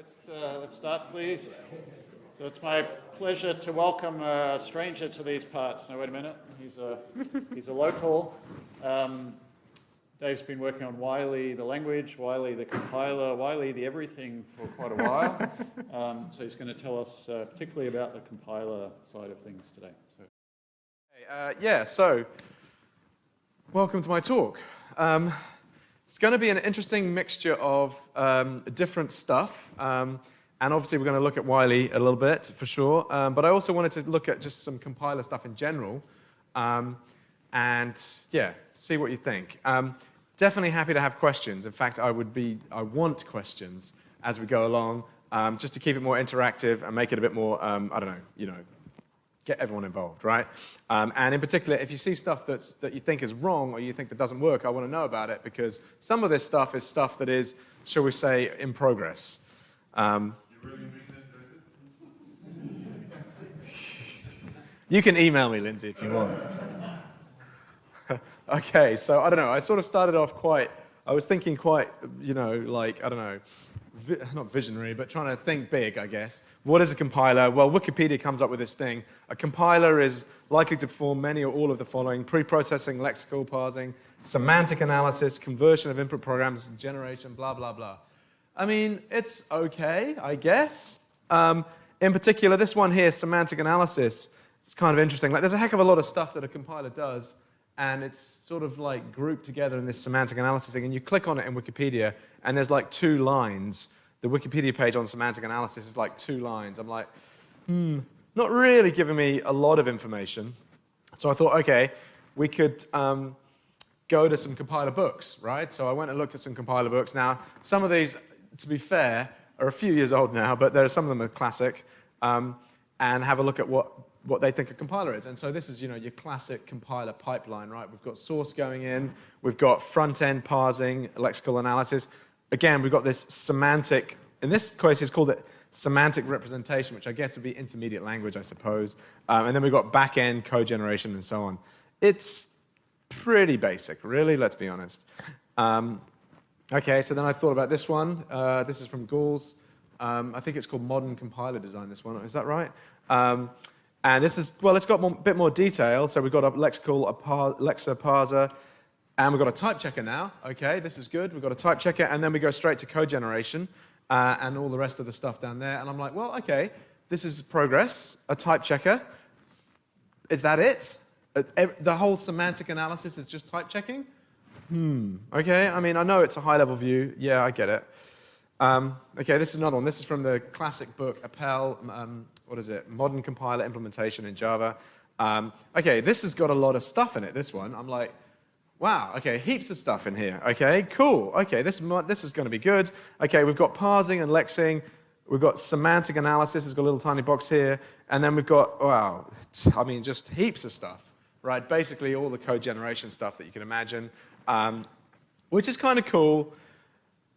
Let's start, please. So it's my pleasure to welcome a stranger to these parts. No, wait a minute. He's a local. Dave's been working on Whiley, the language, Whiley, the compiler, Whiley, the everything for quite a while. So he's going to tell us particularly about the compiler side of things today. So welcome to my talk. It's going to be an interesting mixture of different stuff. And obviously, we're going to look at Whiley a little bit, for sure. But I also wanted to look at just some compiler stuff in general. And yeah, see what you think. Definitely happy to have questions. In fact, I want questions as we go along, just to keep it more interactive and make it a bit more, get everyone involved, right? And in particular, if you see stuff that you think is wrong or you think that doesn't work, I want to know about it, because some of this stuff is stuff that is, shall we say, in progress. You can email me, Lindsay, if you want. Okay, so I don't know. I sort of started off I was thinking quite, not visionary, but trying to think big, I guess. What is a compiler? Well, Wikipedia comes up with this thing. A compiler is likely to perform many or all of the following: pre-processing, lexical parsing, semantic analysis, conversion of input programs, generation, blah, blah, blah. I mean, it's okay, I guess. In particular, this one here, semantic analysis, it's kind of interesting. Like, there's a heck of a lot of stuff that a compiler does, and it's sort of like grouped together in this semantic analysis thing, and you click on it in Wikipedia, and there's like 2 lines. The Wikipedia page on semantic analysis is like 2 lines. I'm like, not really giving me a lot of information. So I thought, okay, we could go to some compiler books, right? So I went and looked at some compiler books. Now, some of these, to be fair, are a few years old now, but some of them are classic, and have a look at what they think a compiler is. And so this is, your classic compiler pipeline, right? We've got source going in, we've got front-end parsing, lexical analysis. Again, we've got this semantic, in this case, he's called it semantic representation, which I guess would be intermediate language, I suppose. And then we've got back-end code generation and so on. It's pretty basic, really, let's be honest. Okay, so then I thought about this one. This is from Gauls. I think it's called Modern Compiler Design, this one. Is that right? And this is, well, it's got a bit more detail. So we've got a lexical, a lexa parser, and we've got a type checker now. Okay, this is good. We've got a type checker, and then we go straight to code generation and all the rest of the stuff down there. And I'm like, well, okay, this is progress, a type checker. Is that it? The whole semantic analysis is just type checking? Okay, I mean, I know it's a high-level view. Yeah, I get it. Okay, this is another one. This is from the classic book, Appel, Modern Compiler Implementation in Java. Okay, this has got a lot of stuff in it, this one. I'm like, wow, okay, heaps of stuff in here. Okay, cool. Okay, this is going to be good. Okay, we've got parsing and lexing. We've got semantic analysis. It's got a little tiny box here. And then we've got, wow, I mean, just heaps of stuff, right? Basically all the code generation stuff that you can imagine, which is kind of cool.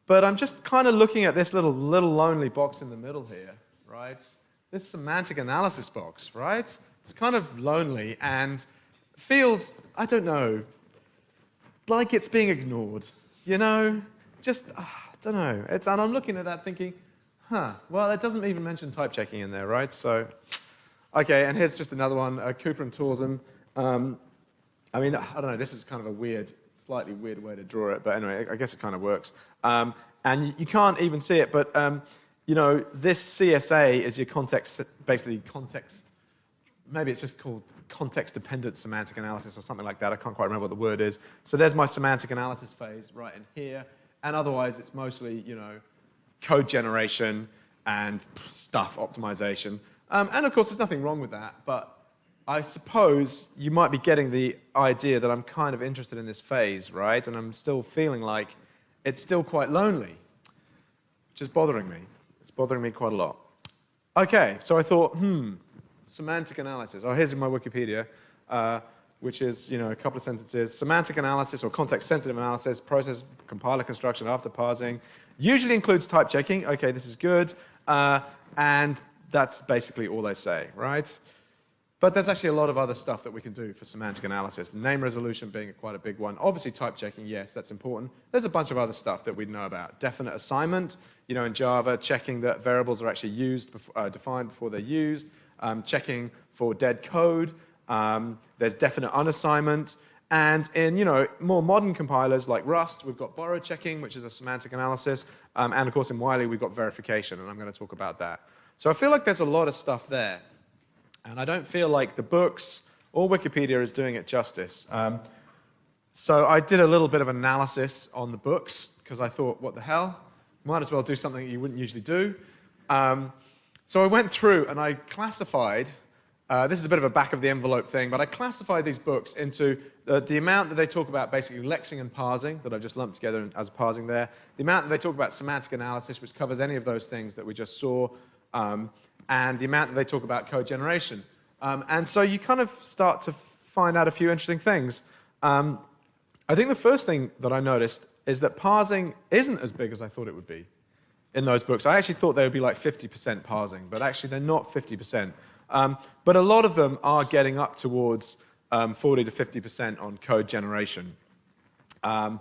But I'm just kind of looking at this little lonely box in the middle here, right? This semantic analysis box, right? It's kind of lonely and feels, I don't know, like it's being ignored, Just, I don't know. And I'm looking at that thinking, well, it doesn't even mention type checking in there, right? So, okay, and here's just another one, Cooper and Torsum. I mean, I don't know, this is kind of a slightly weird way to draw it, but anyway, I guess it kind of works. And you can't even see it, but this CSA is your basically context, maybe it's just called context-dependent semantic analysis or something like that. I can't quite remember what the word is. So there's my semantic analysis phase right in here, and otherwise it's mostly, code generation and stuff optimization. And of course, there's nothing wrong with that, but I suppose you might be getting the idea that I'm kind of interested in this phase, right? And I'm still feeling like it's still quite lonely, which is bothering me. It's bothering me quite a lot. Okay, so I thought, semantic analysis. Oh, here's my Wikipedia, which is, a couple of sentences. Semantic analysis or context-sensitive analysis, process compiler construction after parsing, usually includes type checking. Okay, this is good. And that's basically all they say, right? But there's actually a lot of other stuff that we can do for semantic analysis. Name resolution being quite a big one. Obviously, type checking, yes, that's important. There's a bunch of other stuff that we know about. Definite assignment, in Java, checking that variables are actually used, defined before they're used. Checking for dead code. There's definite unassignment. And in more modern compilers like Rust, we've got borrow checking, which is a semantic analysis. And of course, in Whiley, we've got verification, and I'm going to talk about that. So I feel like there's a lot of stuff there. And I don't feel like the books or Wikipedia is doing it justice. So I did a little bit of analysis on the books, because I thought, what the hell? Might as well do something you wouldn't usually do. So I went through and I classified, this is a bit of a back-of-the-envelope thing, but I classified these books into the amount that they talk about basically lexing and parsing, that I've just lumped together as parsing there, the amount that they talk about semantic analysis, which covers any of those things that we just saw, and the amount that they talk about code generation. And so you kind of start to find out a few interesting things. I think the first thing that I noticed is that parsing isn't as big as I thought it would be in those books. I actually thought they would be like 50% parsing, but actually they're not 50%. But a lot of them are getting up towards 40 to 50% on code generation. Yeah,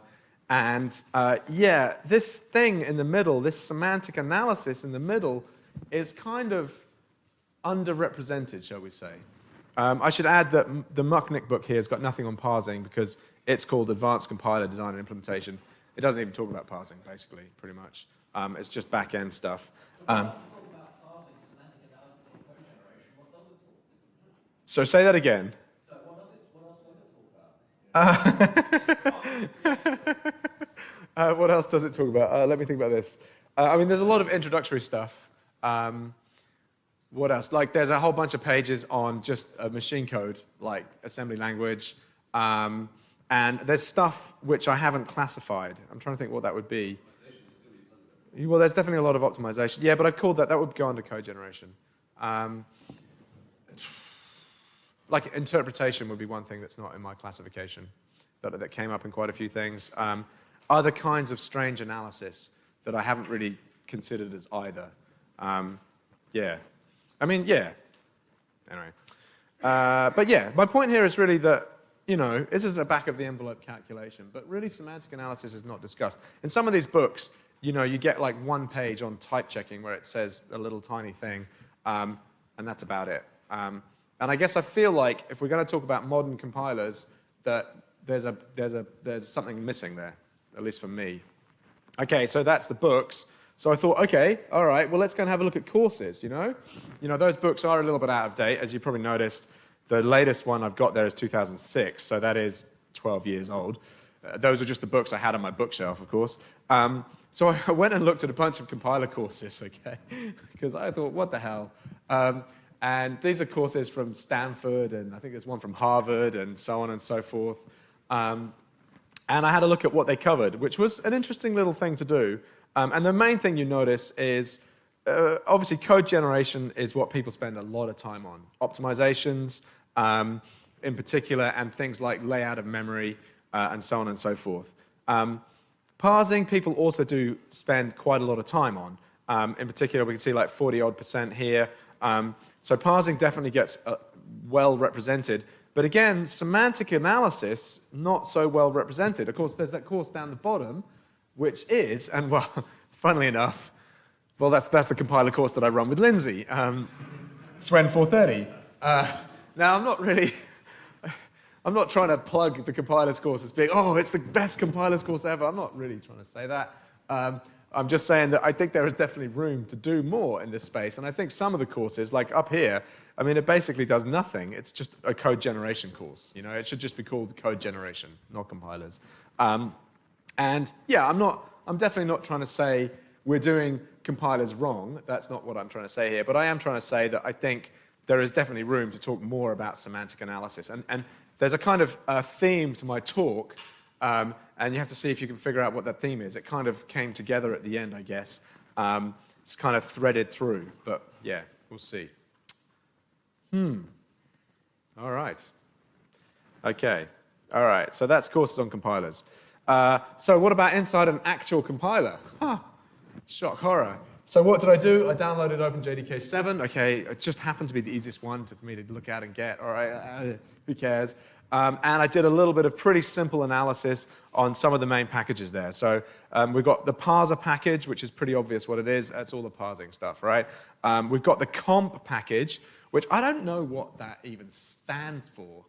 this thing in the middle, this semantic analysis in the middle, is kind of underrepresented, shall we say. I should add that the Mucknick book here has got nothing on parsing because it's called Advanced Compiler Design and Implementation. It doesn't even talk about parsing, basically, pretty much. It's just back-end stuff. So say that again. So what else does it talk about? What else does it talk about? Let me think about this. I mean, there's a lot of introductory stuff. What else? Like, there's a whole bunch of pages on just machine code, like assembly language. And there's stuff which I haven't classified. I'm trying to think what that would be. Well, there's definitely a lot of optimization. Yeah, but I called that would go under code generation. Like interpretation would be one thing that's not in my classification that came up in quite a few things. Other kinds of strange analysis that I haven't really considered as either. Yeah. I mean, yeah. Anyway. But yeah, my point here is really that, this is a back-of-the-envelope calculation, but really semantic analysis is not discussed. In some of these books, you get like one page on type checking where it says a little tiny thing, and that's about it. And I guess I feel like if we're going to talk about modern compilers, that there's something missing there, at least for me. Okay, so that's the books. So I thought, okay, all right, well, let's go and have a look at courses, those books are a little bit out of date, as you probably noticed. The latest one I've got there is 2006, so that is 12 years old. Those are just the books I had on my bookshelf, of course. So I went and looked at a bunch of compiler courses, okay, because I thought, what the hell? And these are courses from Stanford, and I think there's one from Harvard, and so on and so forth. And I had a look at what they covered, which was an interesting little thing to do. And the main thing you notice is, obviously, code generation is what people spend a lot of time on. Optimizations, in particular, and things like layout of memory, and so on and so forth. Parsing, people also do spend quite a lot of time on. In particular, we can see like 40-odd% here. So parsing definitely gets well represented. But again, semantic analysis, not so well represented. Of course, there's that course down the bottom, which is, and well, funnily enough, well, that's the compiler course that I run with Lindsay, Swen 430. Now, I'm not trying to plug the compilers course as being, oh, it's the best compilers course ever. I'm not really trying to say that. I'm just saying that I think there is definitely room to do more in this space. And I think some of the courses, like up here, I mean, it basically does nothing. It's just a code generation course. It should just be called code generation, not compilers. And yeah, I'm definitely not trying to say we're doing compilers wrong. That's not what I'm trying to say here. But I am trying to say that I think there is definitely room to talk more about semantic analysis. And there's a kind of theme to my talk, and you have to see if you can figure out what that theme is. It kind of came together at the end, I guess. It's kind of threaded through, but yeah, we'll see. All right. Okay. All right, so that's courses on compilers. So what about inside an actual compiler? Shock horror. So what did I do? I downloaded OpenJDK 7. Okay, it just happened to be the easiest one for me to look at and get. All right, who cares? And I did a little bit of pretty simple analysis on some of the main packages there. So we've got the parser package, which is pretty obvious what it is. That's all the parsing stuff, right? We've got the comp package, which I don't know what that even stands for,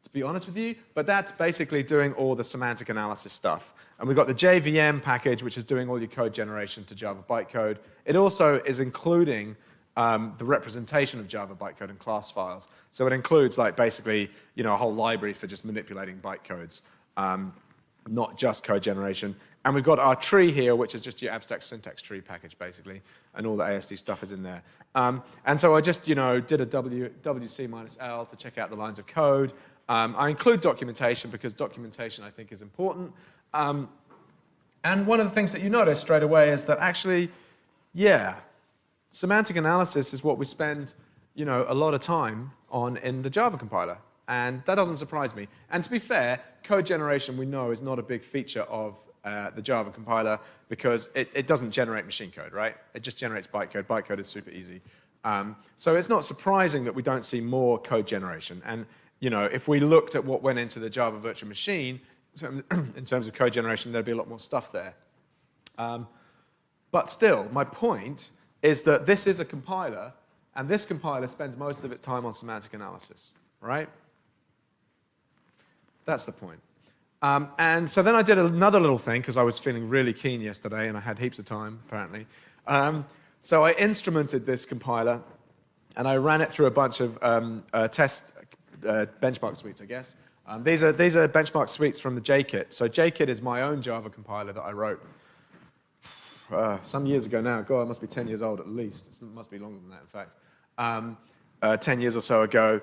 to be honest with you, but that's basically doing all the semantic analysis stuff. And we've got the JVM package, which is doing all your code generation to Java bytecode. It also is including the representation of Java bytecode in class files. So it includes, like, basically, a whole library for just manipulating bytecodes, not just code generation. And we've got our tree here, which is just your abstract syntax tree package, basically, and all the ASD stuff is in there. And so I just, did a WC-L to check out the lines of code. I include documentation because documentation, I think, is important. And one of the things that you notice straight away is that actually, yeah, semantic analysis is what we spend, a lot of time on in the Java compiler. And that doesn't surprise me. And to be fair, code generation, we know, is not a big feature of the Java compiler because it doesn't generate machine code, right? It just generates bytecode. Bytecode is super easy. So it's not surprising that we don't see more code generation. And if we looked at what went into the Java virtual machine, in terms of code generation, there'd be a lot more stuff there. But still, my point is that this is a compiler, and this compiler spends most of its time on semantic analysis, right? That's the point. And so then I did another little thing, because I was feeling really keen yesterday, and I had heaps of time, apparently. So I instrumented this compiler, and I ran it through a bunch of test benchmark suites, I guess. These are benchmark suites from the JKit. So JKit is my own Java compiler that I wrote some years ago now. God, it must be 10 years old at least. It must be longer than that, in fact. 10 years or so ago.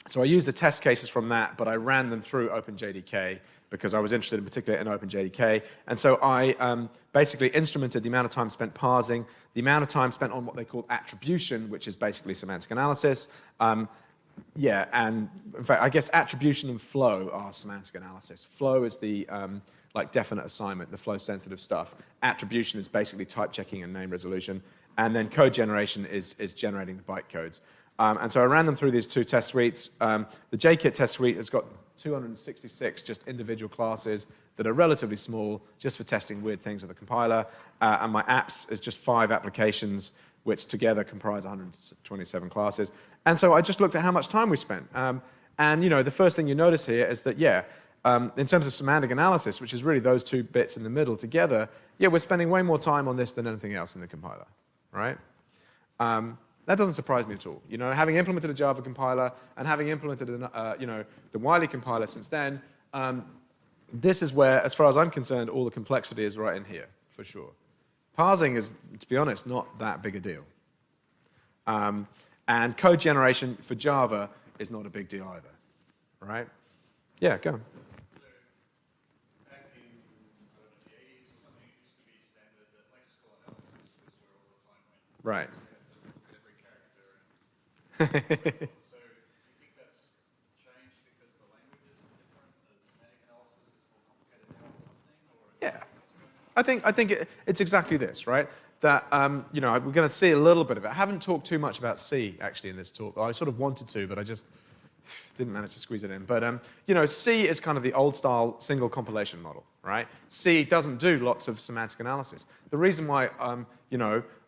So I used the test cases from that, but I ran them through OpenJDK because I was interested in particular in OpenJDK. And so I basically instrumented the amount of time spent parsing, the amount of time spent on what they call attribution, which is basically semantic analysis. Yeah, and in fact, I guess attribution and flow are semantic analysis. Flow is the like definite assignment, the flow-sensitive stuff. Attribution is basically type checking and name resolution. And then code generation is generating the bytecodes. And so I ran them through these two test suites. The JKit test suite has got 266 just individual classes that are relatively small, just for testing weird things with the compiler. And my apps is just 5 applications, which together comprise 127 classes. And so I just looked at how much time we spent. And the first thing you notice here is that, yeah, in terms of semantic analysis, which is really those two bits in the middle together, yeah, we're spending way more time on this than anything else in the compiler, right? That doesn't surprise me at all. Having implemented a Java compiler and having implemented, the Whiley compiler since then, this is where, as far as I'm concerned, all the complexity is right in here, for sure. Parsing is, to be honest, not that big a deal. And code generation for Java is not a big deal either, right? Yeah, go on. Right. So do you think that's changed because the language is different, the semantic analysis is more complicated now or something? Or Yeah. I think it's exactly this, right? That, we're going to see a little bit of it. I haven't talked too much about C, actually, in this talk. I sort of wanted to, but I just didn't manage to squeeze it in. But, C is kind of the old-style single compilation model, right? C doesn't do lots of semantic analysis. The reason why,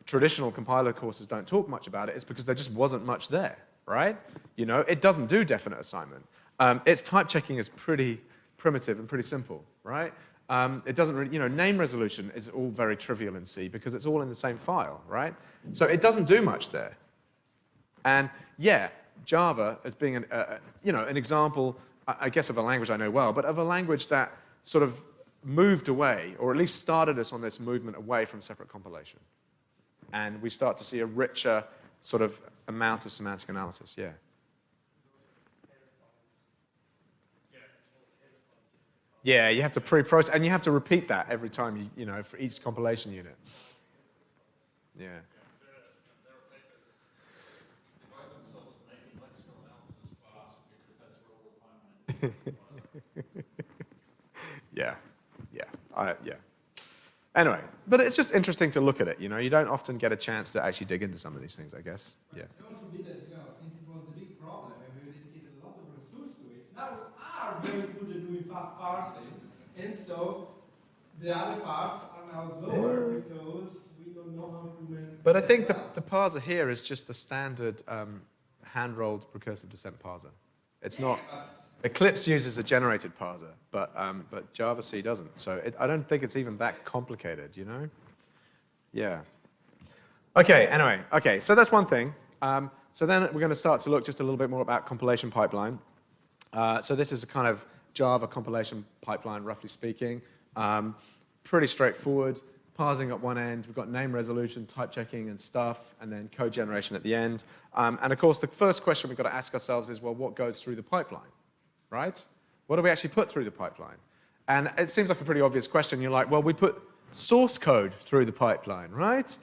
traditional compiler courses don't talk much about it is because there just wasn't much there, right? It doesn't do definite assignment. Its type checking is pretty primitive and pretty simple, right? It doesn't really, name resolution is all very trivial in C because it's all in the same file, right? So it doesn't do much there. And yeah, Java as being an example, I guess, of a language I know well, but of a language that sort of moved away, or at least started us on this movement away from separate compilation. And we start to see a richer sort of amount of semantic analysis, yeah. Yeah, you have to pre-process, and you have to repeat that every time, for each compilation unit. Yeah. there are papers devote themselves to making lexical analysis fast because that's where all the time went. Yeah. Anyway, but it's just interesting to look at it. You don't often get a chance to actually dig into some of these things, I guess. Yeah. It also be that, since it was a big problem and we dedicated a lot of resources to it, now we are very good at doing fast parsing, and so the other parts are now slower because we don't know how to manage. But I think the parser here is just a standard hand-rolled recursive descent parser. It's not. Eclipse uses a generated parser, but Javac doesn't. So I don't think it's even that complicated, Yeah. Okay, anyway. Okay, so that's one thing. So then we're going to start to look just a little bit more about compilation pipeline. So this is a kind of Java compilation pipeline, roughly speaking. Pretty straightforward. Parsing at one end, we've got name resolution, type checking and stuff, and then code generation at the end. And of course, the first question we've got to ask ourselves is, well, what goes through the pipeline? Right? What do we actually put through the pipeline? And it seems like a pretty obvious question. You're like, well, we put source code through the pipeline, right?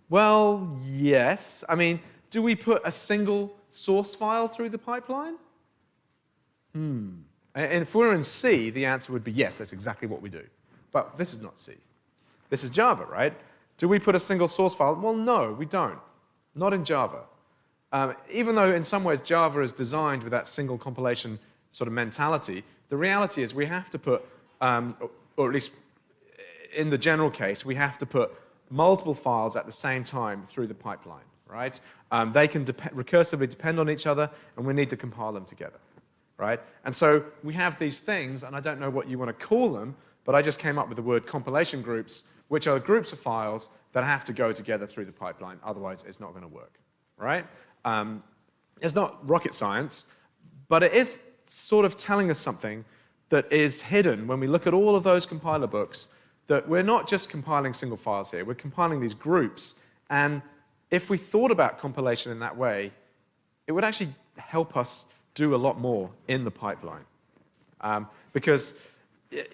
Well, yes. I mean, do we put a single source file through the pipeline? And if we're in C, the answer would be yes, that's exactly what we do. But this is not C. This is Java, right? Do we put a single source file? Well, no, we don't. Not in Java. Even though in some ways Java is designed with that single compilation sort of mentality, the reality is we have to put, or at least in the general case, we have to put multiple files at the same time through the pipeline, right? They can recursively depend on each other, and we need to compile them together, right? And so we have these things, and I don't know what you want to call them, but I just came up with the word compilation groups, which are groups of files that have to go together through the pipeline, otherwise it's not going to work, right? It's not rocket science, but it is sort of telling us something that is hidden when we look at all of those compiler books, that we're not just compiling single files here, we're compiling these groups, and if we thought about compilation in that way, it would actually help us do a lot more in the pipeline. Because,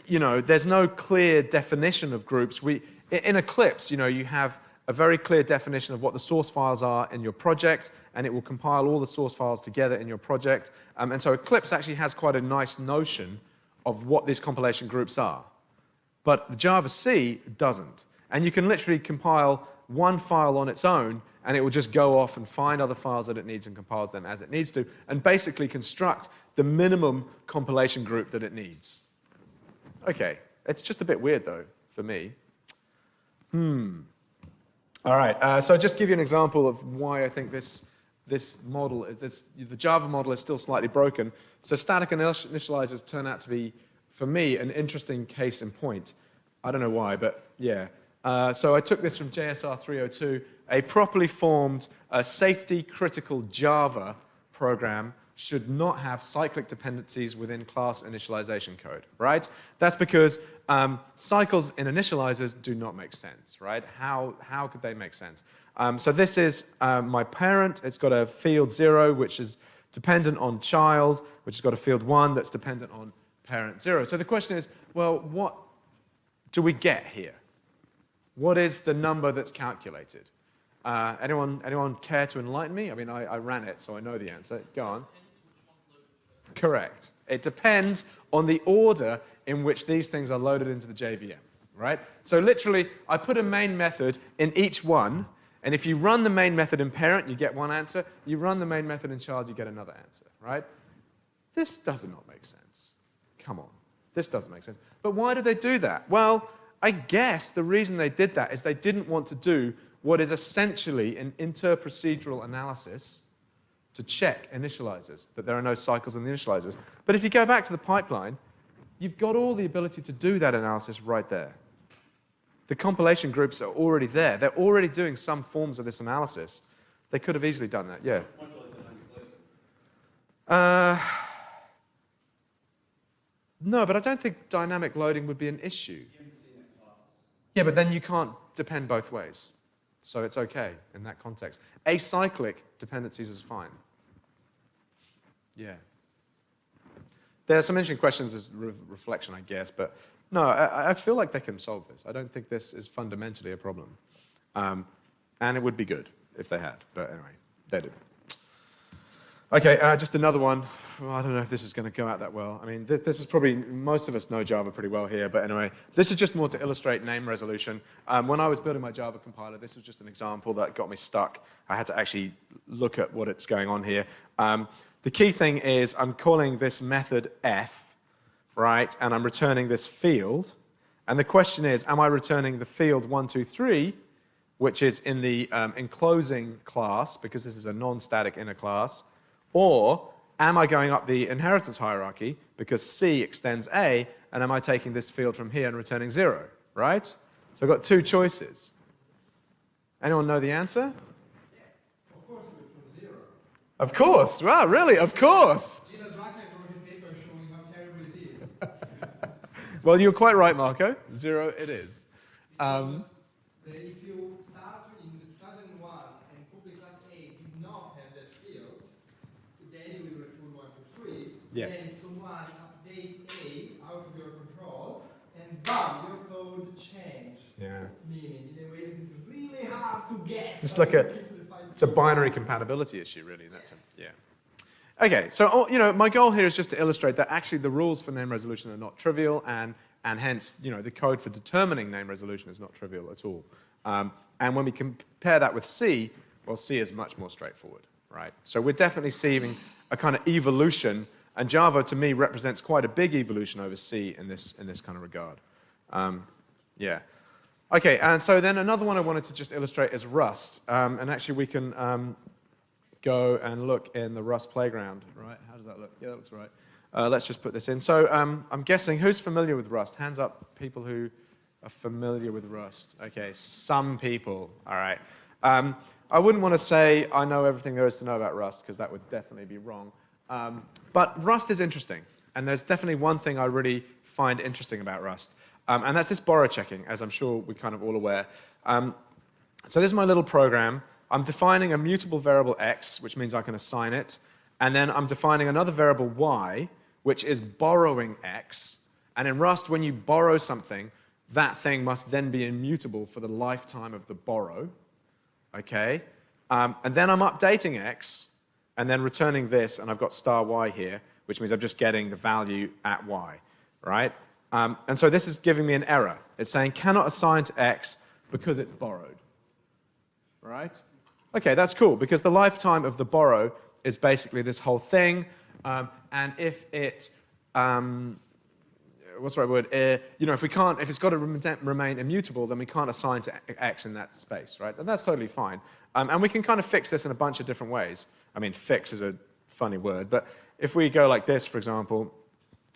there's no clear definition of groups. In Eclipse, you have a very clear definition of what the source files are in your project, and it will compile all the source files together in your project. And so Eclipse actually has quite a nice notion of what these compilation groups are. But the Javac doesn't. And you can literally compile one file on its own, and it will just go off and find other files that it needs and compiles them as it needs to, and basically construct the minimum compilation group that it needs. Okay, it's just a bit weird, though, for me. All right, so I'll just give you an example of why I think this model, the Java model is still slightly broken. So static initializers turn out to be, for me, an interesting case in point. I don't know why, but yeah. So I took this from JSR 302. A properly formed, safety-critical Java program should not have cyclic dependencies within class initialization code, right? That's because cycles in initializers do not make sense, right? How could they make sense? So this is my parent. It's got a field 0, which is dependent on child, which has got a field 1 that's dependent on parent 0. So the question is, well, what do we get here? What is the number that's calculated? Anyone care to enlighten me? I mean, I ran it, so I know the answer. Go on. Correct. It depends on the order in which these things are loaded into the JVM, right? So literally, I put a main method in each one, and if you run the main method in parent, you get one answer. You run the main method in child, you get another answer, right? This does not make sense. Come on. This doesn't make sense. But why do they do that? Well, I guess the reason they did that is they didn't want to do what is essentially an interprocedural analysis to check initializers, that there are no cycles in the initializers. But if you go back to the pipeline, you've got all the ability to do that analysis right there. The compilation groups are already there. They're already doing some forms of this analysis. They could have easily done that, yeah. No, but I don't think dynamic loading would be an issue. Yeah, but then you can't depend both ways. So it's okay in that context. Acyclic dependencies is fine. Yeah. There are some interesting questions as reflection, I guess, but no, I feel like they can solve this. I don't think this is fundamentally a problem. And it would be good if they had, but anyway, they didn't. Okay, just another one. Well, I don't know if this is going to go out that well. I mean, this is probably, most of us know Java pretty well here, but anyway, this is just more to illustrate name resolution. When I was building my Java compiler, this was just an example that got me stuck. I had to actually look at what's going on here. The key thing is I'm calling this method f, right, and I'm returning this field. And the question is, am I returning the field 123, which is in the enclosing class, because this is a non-static inner class, or am I going up the inheritance hierarchy, because C extends A, and am I taking this field from here and returning 0, right? So I've got two choices. Anyone know the answer? Yeah, of course we return 0. Of course. Wow, really? Of course. Javac wrote a paper showing how terrible it is. Well, you're quite right, Marco. 0 it is. Because if you start in 2001 and public class A did not have that field, then you will return 1 to 3. Yes. Then someone update A out of your control, and bam, your code changed. Yeah. Meaning, in a way that is really hard to guess. It's like it's a binary compatibility issue, really. That's yeah. Okay, so my goal here is just to illustrate that actually the rules for name resolution are not trivial, and hence the code for determining name resolution is not trivial at all. And when we compare that with C, well, C is much more straightforward, right? So we're definitely seeing a kind of evolution, and Java to me represents quite a big evolution over C in this kind of regard. Yeah. Okay, and so then another one I wanted to just illustrate is Rust, and actually we can go and look in the Rust playground, right? How does that look? Yeah, that looks right. Let's just put this in. So I'm guessing, who's familiar with Rust? Hands up, people who are familiar with Rust. Okay, some people, all right. I wouldn't want to say I know everything there is to know about Rust, because that would definitely be wrong. But Rust is interesting, and there's definitely one thing I really find interesting about Rust, and that's this borrow checking, as I'm sure we're kind of all aware. So this is my little program. I'm defining a mutable variable x, which means I can assign it, and then I'm defining another variable y, which is borrowing x. And in Rust, when you borrow something, that thing must then be immutable for the lifetime of the borrow. Okay? And then I'm updating x, and then returning this, and I've got star y here, which means I'm just getting the value at y, right? And so this is giving me an error. It's saying cannot assign to x because it's borrowed, right? Okay, that's cool, because the lifetime of the borrow is basically this whole thing, and if it, what's the right word? If it's got to remain immutable, then we can't assign to x in that space, right? And that's totally fine. And we can kind of fix this in a bunch of different ways. I mean, fix is a funny word, but if we go like this, for example,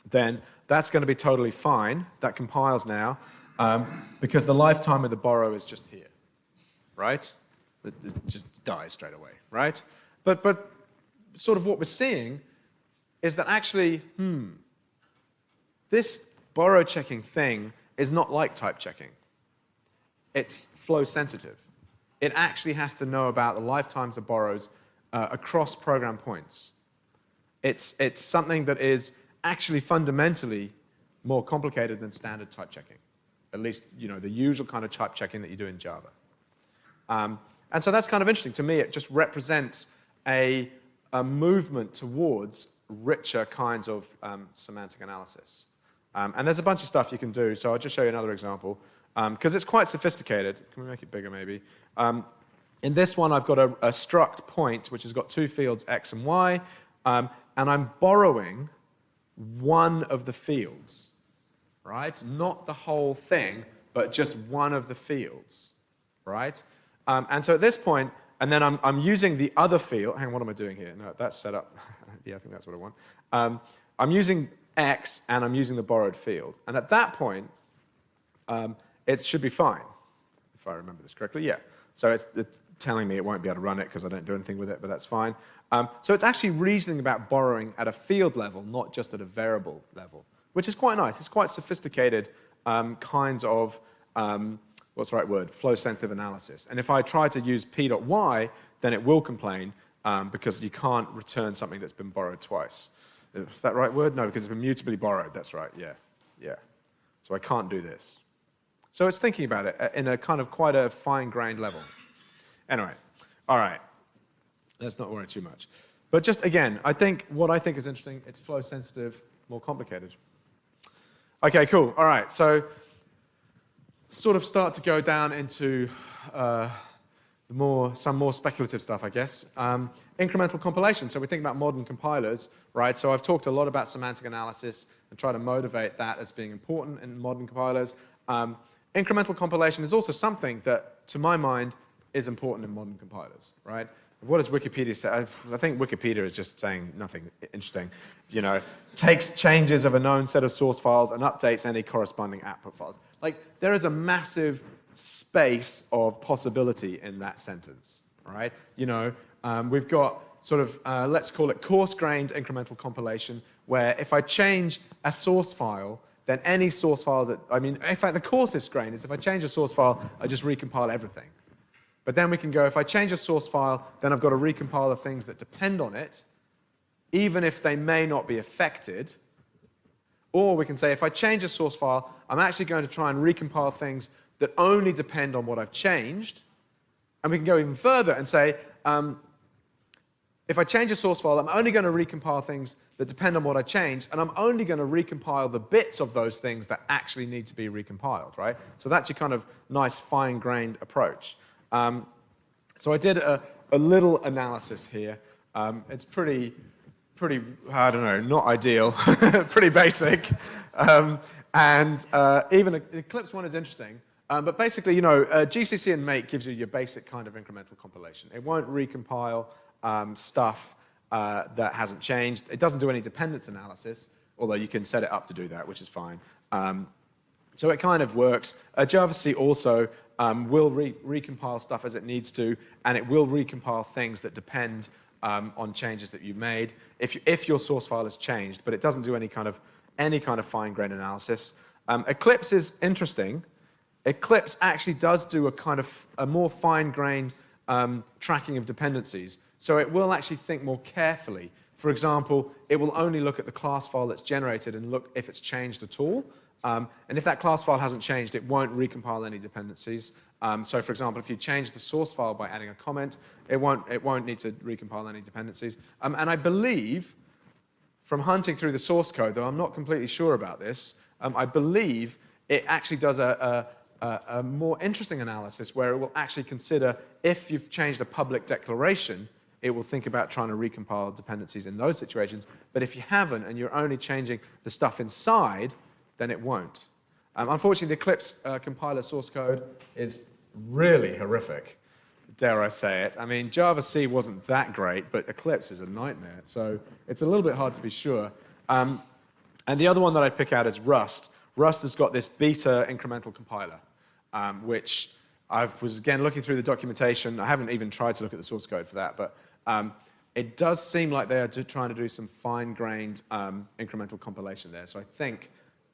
then that's going to be totally fine. That compiles now, because the lifetime of the borrow is just here, right? It just dies straight away, right? But sort of what we're seeing is that actually, this borrow checking thing is not like type checking. It's flow sensitive. It actually has to know about the lifetimes of borrows across program points. It's something that is actually fundamentally more complicated than standard type checking. At least, the usual kind of type checking that you do in Java. And so that's kind of interesting. To me, it just represents a movement towards richer kinds of semantic analysis. And there's a bunch of stuff you can do, so I'll just show you another example, because it's quite sophisticated. Can we make it bigger, maybe? In this one, I've got a struct point, which has got two fields, x and y, and I'm borrowing one of the fields, right? Not the whole thing, but just one of the fields, right? And so at this point, and then I'm using the other field. Hang on, what am I doing here? No, that's set up. Yeah, I think that's what I want. I'm using x, and I'm using the borrowed field. And at that point, it should be fine, if I remember this correctly. Yeah. So it's telling me it won't be able to run it because I don't do anything with it, but that's fine. So it's actually reasoning about borrowing at a field level, not just at a variable level, which is quite nice. It's quite sophisticated kinds of, what's the right word, flow-sensitive analysis. And if I try to use p.y, then it will complain because you can't return something that's been borrowed twice. Is that the right word? No, because it's been mutably borrowed. That's right, yeah. So I can't do this. So it's thinking about it in a kind of quite a fine-grained level. Anyway, all right. Let's not worry too much. But just again, what I think is interesting, it's flow sensitive, more complicated. Okay, cool. All right, so sort of start to go down into some more speculative stuff, I guess. Incremental compilation. So we think about modern compilers, right? So I've talked a lot about semantic analysis and try to motivate that as being important in modern compilers. Incremental compilation is also something that, to my mind, is important in modern compilers, right? What does Wikipedia say? I think Wikipedia is just saying nothing interesting. You know, takes changes of a known set of source files and updates any corresponding output files. Like, there is a massive space of possibility in that sentence, right? You know, we've got sort of, let's call it coarse-grained incremental compilation, where if I change a source file, then any source file that, I mean, in fact, the coarsest grain is if I change a source file, I just recompile everything. But then we can go, if I change a source file, then I've got to recompile the things that depend on it, even if they may not be affected. Or we can say, if I change a source file, I'm actually going to try and recompile things that only depend on what I've changed. And we can go even further and say, if I change a source file, I'm only going to recompile things that depend on what I changed, and I'm only going to recompile the bits of those things that actually need to be recompiled, right? So that's your kind of nice fine-grained approach. So I did a little analysis here. It's pretty, I don't know, not ideal, pretty basic. And even Eclipse one is interesting. But basically, you know, GCC and make gives you your basic kind of incremental compilation. It won't recompile stuff that hasn't changed. It doesn't do any dependence analysis, although you can set it up to do that, which is fine. So it kind of works. Javac also will recompile stuff as it needs to, and it will recompile things that depend on changes that you've made if your source file has changed, but it doesn't do any kind of fine-grained analysis. Eclipse is interesting. Eclipse actually does do a more fine-grained tracking of dependencies. So it will actually think more carefully. For example, it will only look at the class file that's generated and look if it's changed at all. And if that class file hasn't changed, it won't recompile any dependencies. So for example, if you change the source file by adding a comment, it won't need to recompile any dependencies. And I believe, from hunting through the source code, though I'm not completely sure about this, I believe it actually does a more interesting analysis where it will actually consider if you've changed a public declaration, it will think about trying to recompile dependencies in those situations. But if you haven't and you're only changing the stuff inside, then it won't. Unfortunately, the Eclipse compiler source code is really horrific, dare I say it. I mean, Javac wasn't that great, but Eclipse is a nightmare. So it's a little bit hard to be sure. And the other one that I pick out is Rust. Rust has got this beta incremental compiler, which I was, again, looking through the documentation. I haven't even tried to look at the source code for that, but it does seem like they are trying to do some fine-grained incremental compilation there. So I think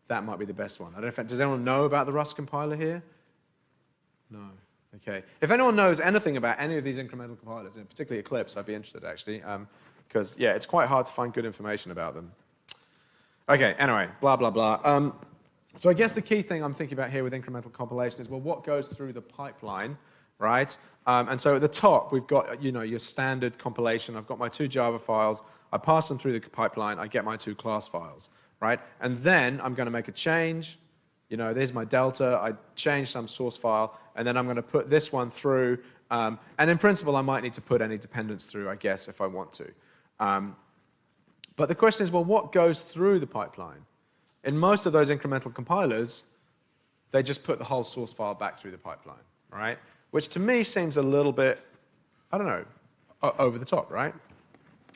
that might be the best one. I don't know does anyone know about the Rust compiler here? No. Okay. If anyone knows anything about any of these incremental compilers, and particularly Eclipse, I'd be interested, actually, because, yeah, it's quite hard to find good information about them. Okay, anyway, blah, blah, blah. So I guess the key thing I'm thinking about here with incremental compilation is, well, what goes through the pipeline, right? And so at the top, we've got, you know, your standard compilation. I've got my 2 Java files. I pass them through the pipeline. I get my 2 class files, right? And then I'm going to make a change. You know, there's my delta. I change some source file, and then I'm going to put this one through. And in principle, I might need to put any dependence through, I guess, if I want to. But the question is, well, what goes through the pipeline? In most of those incremental compilers, they just put the whole source file back through the pipeline, right? Which to me seems a little bit, I don't know, over the top, right?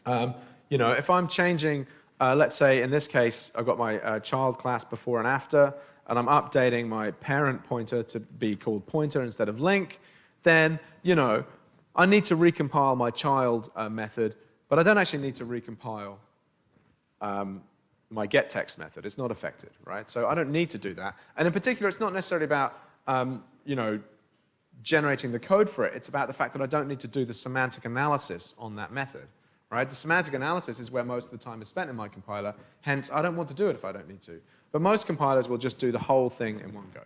You know, if I'm changing, let's say in this case, I've got my child class before and after, and I'm updating my parent pointer to be called pointer instead of link, then, you know, I need to recompile my child method, but I don't actually need to recompile my getText method. It's not affected, right? So I don't need to do that. And in particular, it's not necessarily about, you know, generating the code for it. It's about the fact that I don't need to do the semantic analysis on that method, right? The semantic analysis is where most of the time is spent in my compiler. Hence, I don't want to do it if I don't need to. But most compilers will just do the whole thing in one go,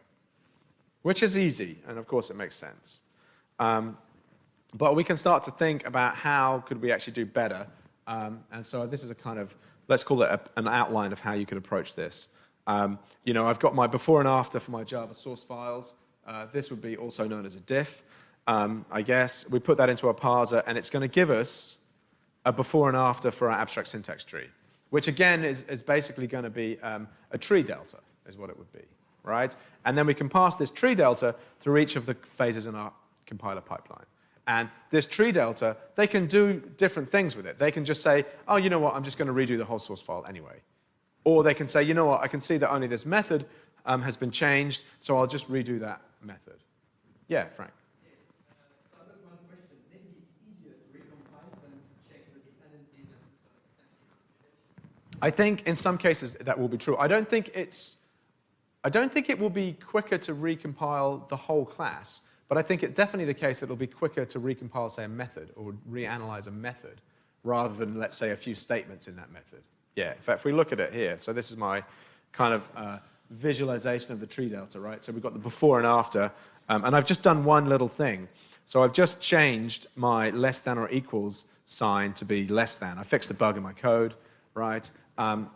which is easy, and of course it makes sense. But we can start to think about how could we actually do better And so this is a kind of, let's call it an outline of how you could approach this. You know, I've got my before and after for my Java source files. This would be also known as a diff, I guess. We put that into our parser, and it's going to give us a before and after for our abstract syntax tree, which again is basically going to be a tree delta, is what it would be, right? And then we can pass this tree delta through each of the phases in our compiler pipeline. And this tree delta, they can do different things with it. They can just say, oh, you know what, I'm just going to redo the whole source file anyway. Or they can say, you know what, I can see that only this method has been changed, so I'll just redo that method. Yeah, Frank. So I've got one question. Maybe it's easier to recompile than to check the dependencies and I think in some cases that will be true. I don't think it will be quicker to recompile the whole class, but I think it's definitely the case that it'll be quicker to recompile, say, a method or reanalyze a method rather than, let's say, a few statements in that method. Yeah, in fact, if we look at it here, so this is my kind of visualization of the tree delta, right? So we've got the before and after, and I've just done one little thing. So I've just changed my less than or equals sign to be less than. I fixed the bug in my code, right? And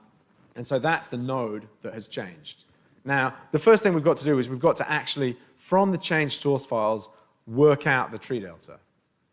so that's the node that has changed. Now, the first thing we've got to do is we've got to actually, from the changed source files, work out the tree delta.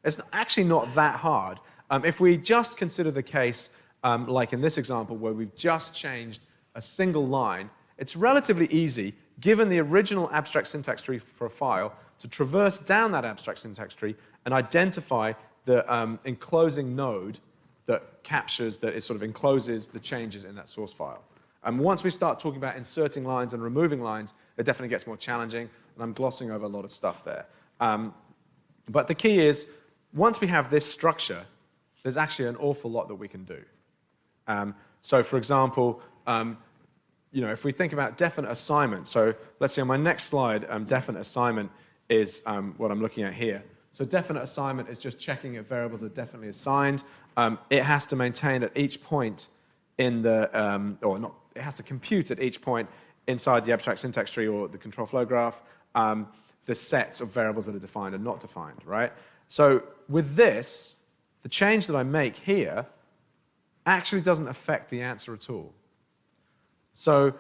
It's actually not that hard. If we just consider the case, like in this example, where we've just changed a single line, it's relatively easy, given the original abstract syntax tree for a file, to traverse down that abstract syntax tree and identify the enclosing node that captures, that it sort of encloses the changes in that source file. And once we start talking about inserting lines and removing lines, it definitely gets more challenging, and I'm glossing over a lot of stuff there. But the key is, once we have this structure, there's actually an awful lot that we can do. So for example, you know, if we think about definite assignment, so let's see on my next slide, definite assignment is what I'm looking at here. So definite assignment is just checking if variables are definitely assigned. It has to maintain at each point in the, or not, it has to compute at each point inside the abstract syntax tree or the control flow graph, the sets of variables that are defined and not defined, right? So with this, the change that I make here actually doesn't affect the answer at all. So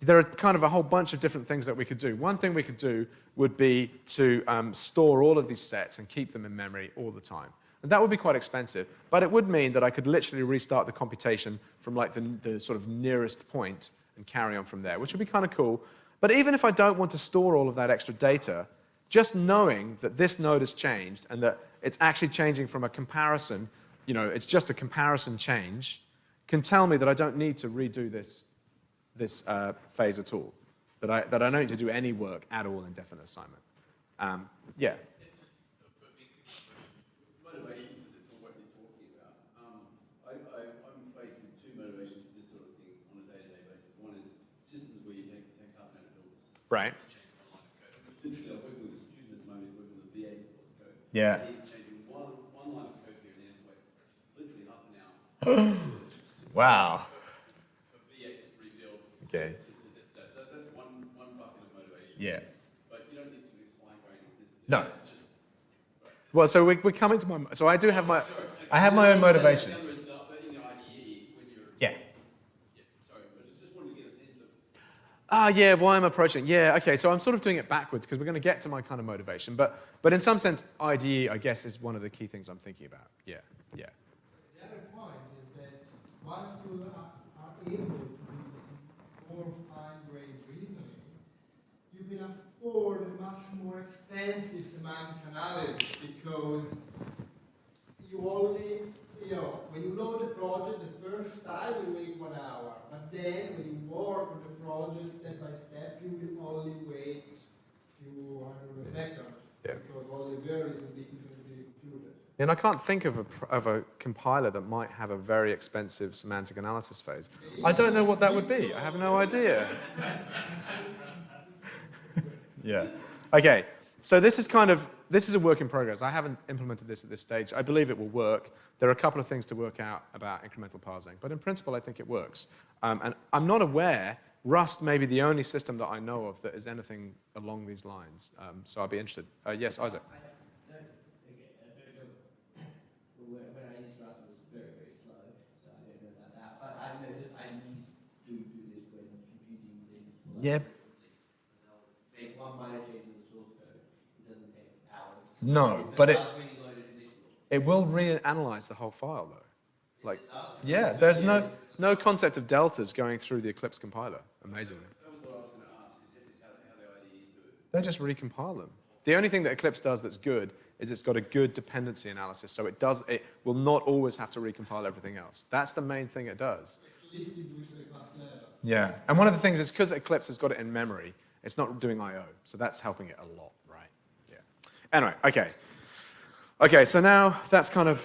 there are kind of a whole bunch of different things that we could do. One thing we could do would be to store all of these sets and keep them in memory all the time. And that would be quite expensive, but it would mean that I could literally restart the computation from like the sort of nearest point and carry on from there, which would be kind of cool. But even if I don't want to store all of that extra data, just knowing that this node has changed and that it's actually changing from a comparison, you know, it's just a comparison change, can tell me that I don't need to redo this phase at all, that I don't need to do any work at all in definite assignment. Yeah. Motivation for what you're talking about. I'm faced with two motivations for this sort of thing on a day-to-day basis. One is systems where it takes half an hour to build the system. Right. Literally, I'm working with a student at the moment working with the V8 source code. Yeah. He's changing one line of code here and he has to wait literally half an hour. Wow. For V8 to rebuild. Okay. To test that. So that's one bucket of motivation. Yeah. But you don't need something as fine-grained as this. No. Well, so we're coming to my. So I do have my. I have my own motivation. The other is in your IDE when you're. Yeah. Sorry, but I just wanted to get a sense of. Yeah, why I'm approaching. Yeah, okay, so I'm sort of doing it backwards because we're going to get to my kind of motivation. But in some sense, IDE, I guess, is one of the key things I'm thinking about. Yeah. the other point is that once you are able to do more fine-grained reasoning, you can afford a much more extensive semantic analysis because you only, when you load the project the first time you wait 1 hour, but then when you work on the project step by step, you will only wait a few hundred seconds because only very little bit is going to be computed. And I can't think of a compiler that might have a very expensive semantic analysis phase. I don't know what that would be. I have no idea. Yeah. Okay. So this is a work in progress. I haven't implemented this at this stage. I believe it will work. There are a couple of things to work out about incremental parsing, but in principle, I think it works. And I'm not aware. Rust may be the only system that I know of that is anything along these lines. So I'd be interested. Yes, Isaac. When I used Rust, it was very, very slow. Yeah. Make one minor change in the source code. It doesn't take hours. No, but it starts when you load it initially. it will reanalyze the whole file though. Like, It does? yeah, there's no concept of deltas going through the Eclipse compiler. Amazingly, That was what I was going to ask, is how the IDEs do it. they just recompile them. The only thing that Eclipse does that's good is it's got a good dependency analysis, so it will not always have to recompile everything else. That's the main thing it does. Yeah, and one of the things is because Eclipse has got it in memory, it's not doing I/O, so that's helping it a lot, right? Yeah. Anyway, okay. Okay, so now that's kind of.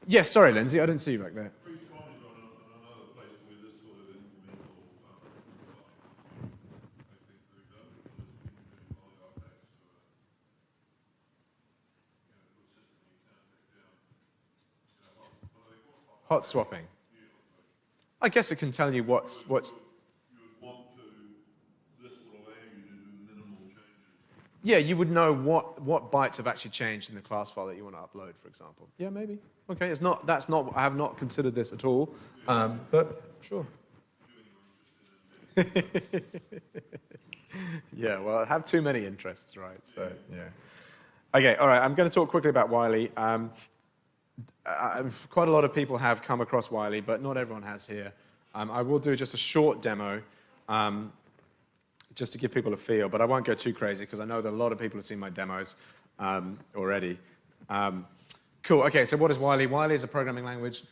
Yes, sorry, Lindsay, I didn't see you back there. Brief comment on another place where this sort of incremental I think very valuable is when you do poly artifacts to a good system you can't take down. What are they called? Hot swapping. I guess it can tell you what's. You would want to, this will allow you to do minimal changes. Yeah, you would know what bytes have actually changed in the class file that you want to upload, for example. Yeah, maybe. Okay, it's not. That's not. I have not considered this at all. But sure. Yeah. Well, I have too many interests, right? So yeah. Okay. All right. I'm going to talk quickly about Whiley. Quite a lot of people have come across Whiley, but not everyone has here. I will do just a short demo, just to give people a feel, but I won't go too crazy because I know that a lot of people have seen my demos already. Cool, okay, so what is Whiley? Whiley is a programming language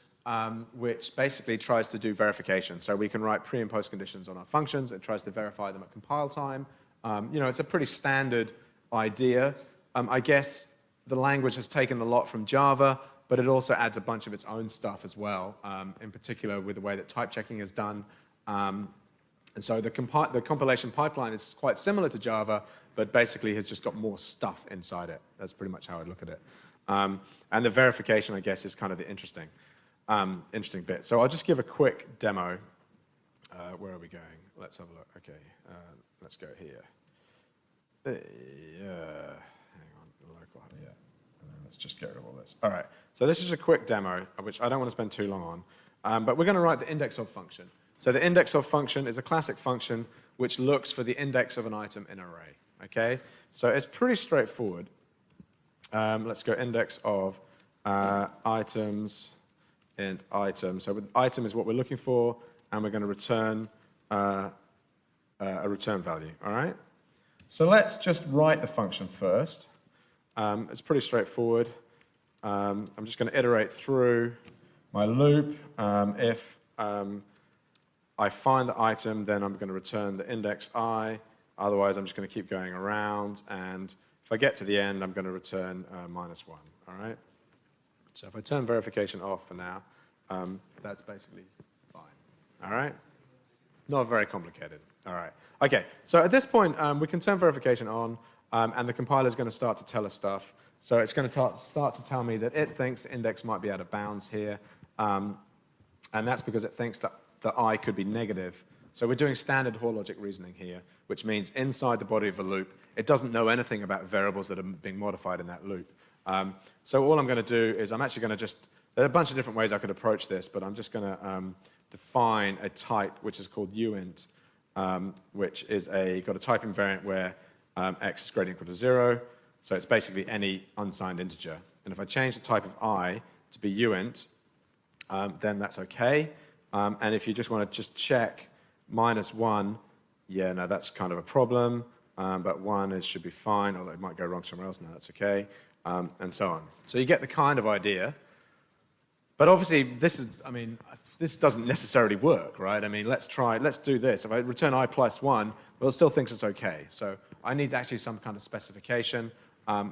which basically tries to do verification. So we can write pre and post conditions on our functions. It tries to verify them at compile time. It's a pretty standard idea. I guess the language has taken a lot from Java, but it also adds a bunch of its own stuff as well, in particular with the way that type checking is done. And so the compilation pipeline is quite similar to Java, but basically has just got more stuff inside it. That's pretty much how I look at it. And the verification, I guess, is kind of the interesting bit. So I'll just give a quick demo. Where are we going? Let's have a look. Okay, let's go here. Hang on, local, yeah. And then let's just get rid of all this. All right, so this is a quick demo, which I don't want to spend too long on. But we're going to write the index of function. So the index of function is a classic function which looks for the index of an item in an array. Okay, so it's pretty straightforward. Let's go index of items and item. So item is what we're looking for, and we're going to return a return value. All right. So let's just write the function first. It's pretty straightforward. I'm just going to iterate through my loop. If I find the item, then I'm going to return the index I. Otherwise, I'm just going to keep going around. And if I get to the end, I'm going to return -1. All right? So if I turn verification off for now, that's basically fine. All right? Not very complicated. All right. Okay, so at this point, we can turn verification on, and the compiler is going to start to tell us stuff. So it's going to start to tell me that it thinks the index might be out of bounds here, and that's because it thinks that the I could be negative. So we're doing standard Hoare logic reasoning here, which means inside the body of a loop, it doesn't know anything about variables that are being modified in that loop. So all I'm going to do is I'm actually going to there are a bunch of different ways I could approach this, but I'm just going to define a type which is called uint, which is got a type invariant where x is greater than or equal to 0. So it's basically any unsigned integer. And if I change the type of I to be uint, then that's okay. And if you just want to just check -1, yeah, no, that's kind of a problem. But 1 should be fine, although it might go wrong somewhere else. No, that's okay, and so on. So you get the kind of idea. But obviously, this doesn't necessarily work, right? I mean, let's do this. If I return I +1, well, it still thinks it's okay. So I need actually some kind of specification